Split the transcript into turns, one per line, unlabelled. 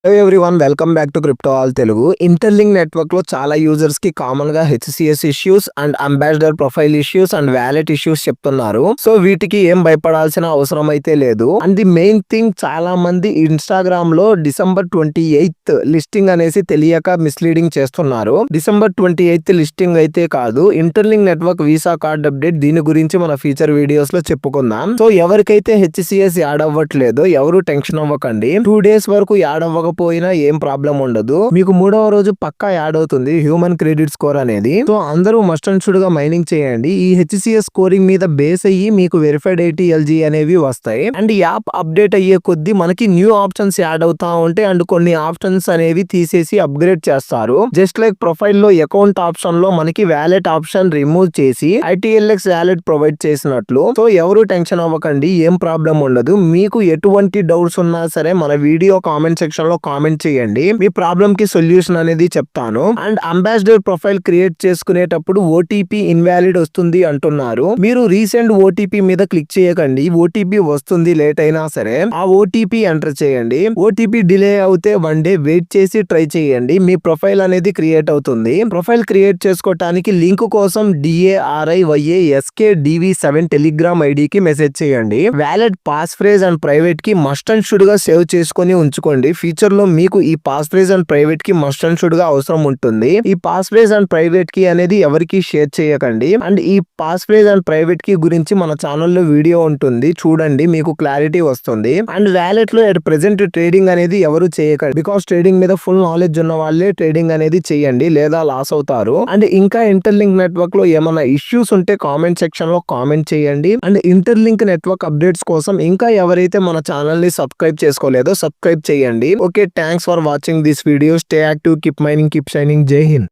Hello everyone, welcome back to crypto all Telugu. Interlink network లో చాలా users కి common గా HCS issues and ambassador profile issues and wallet issues చెప్తున్నారు. So వీటికి ఏం భయపడాల్సిన అవసరం అయితే లేదు. అండ్ ది మెయిన్ థింగ్, చాలా మంది ఇన్స్టాగ్రామ్ లో December 28th లిస్టింగ్ అనేసి తెలియక మిస్లీడింగ్ చేస్తున్నారు. December 28th లిస్టింగ్ అయితే కాదు, interlink network visa card update. దీని గురించి మన ఫీచర్ వీడియోస్ లో చెప్పుకుందాం. సో ఎవరికైతే హెచ్సిఎస్ యాడ్ అవ్వట్లేదో ఎవరు టెన్షన్ అవ్వకండి. 2 days వరకు యాడ్ పోయినా ఏం ప్రాబ్లం ఉండదు. మీకు 3వ రోజు పక్కా యాడ్ అవుతుంది హ్యూమన్ క్రెడిట్ స్కోర్ అనేది. సో అందరూ మస్ట్ అండ్ షుడ్ గా మైనింగ్ చేయండి. ఈ హెచ్సిఎస్ స్కోరింగ్ మీద బేస్ అయ్యి మీకు వెరిఫైడ్ ATLG అనేవి వస్తాయి. అండ్ యాప్ అప్డేట్ అయ్యే కొద్దీ మనకి న్యూ ఆప్షన్స్ యాడ్ అవుతా ఉంటాయి. అండ్ కొన్ని ఆప్షన్స్ అనేవి తీసేసి అప్గ్రేడ్ చేస్తారు. జస్ట్ లైక్ ప్రొఫైల్ లో అకౌంట్ ఆప్షన్ లో మనకి వ్యాలెట్ ఆప్షన్ రిమూవ్ చేసి ITLX వ్యాలెట్ ప్రొవైడ్ చేసినట్లు. సో ఎవరు టెన్షన్ అవ్వకండి, ఏం ప్రాబ్లం ఉండదు. మీకు ఎటువంటి డౌట్స్ ఉన్నా సరే మన వీడియో కామెంట్ సెక్షన్ లో కామెంట్ చేయండి, మీ ప్రాబ్లం కి సొల్యూషన్ అనేది చెప్తాను. అండ్ అంబాసిడర్ ప్రొఫైల్ క్రియేట్ చేసుకునేటప్పుడు OTP ఇన్వాలిడ్ వస్తుంది అంటున్నారు. మీరు రీసెంట్ OTP మీద క్లిక్ చేయకండి. OTP వస్తుంది లేట్ అయినా సరే, ఆ OTP ఎంటర్ చేయండి. OTP డిలే అవుతే 1 day వెయిట్ చేసి ట్రై చేయండి. మీ ప్రొఫైల్ అనేది క్రియేట్ అవుతుంది. ప్రొఫైల్ క్రియేట్ చేసుకోవటానికి లింక్ కోసం DARIYASKDV7 టెలిగ్రామ్ ఐడికి మెసేజ్ చేయండి. Wallet pass phrase and private కి మస్ట్ అండ్ షుడ్ గా సేవ్ చేసుకొని ఉంచుకోండి. ఫ్యూచర్ లో మీకు ఈ పాస్ ఫ్రేజ్ అండ్ ప్రైవేట్ కి మస్ట్ అండ్ షుడ్ గా అవసరం ఉంటుంది. ఈ పాస్ ఫ్రేజ్ అండ్ ప్రైవేట్ కి అనేది ఎవరికి షేర్ చేయకండి. అండ్ ఈ పాస్ ఫ్రేజ్ అండ్ ప్రైవేట్ కి గురించి మన ఛానల్లో వీడియో ఉంటుంది, చూడండి, మీకు క్లారిటీ వస్తుంది. అండ్ వ్యాలెట్ లో ఎట్ ప్రెసెంట్ ట్రేడింగ్ అనేది ఎవరు చేయకండి. బికాస్ ట్రేడింగ్ మీద ఫుల్ నాలెడ్జ్ ఉన్న వాళ్ళే ట్రేడింగ్ అనేది చేయండి, లేదా లాస్ అవుతారు. అండ్ ఇంకా ఇంటర్లింక్ నెట్వర్క్ లో ఏమైనా ఇష్యూస్ ఉంటే కామెంట్ సెక్షన్ లో కామెంట్ చేయండి. అండ్ ఇంటర్లింక్ నెట్వర్క్ అప్డేట్స్ కోసం ఇంకా ఎవరైతే మన ఛానల్ ని సబ్స్క్రైబ్ చేసుకోలేదో సబ్స్క్రైబ్ చేయండి. Okay, thanks for watching this video. Stay active, keep mining, keep shining. జై హింద్.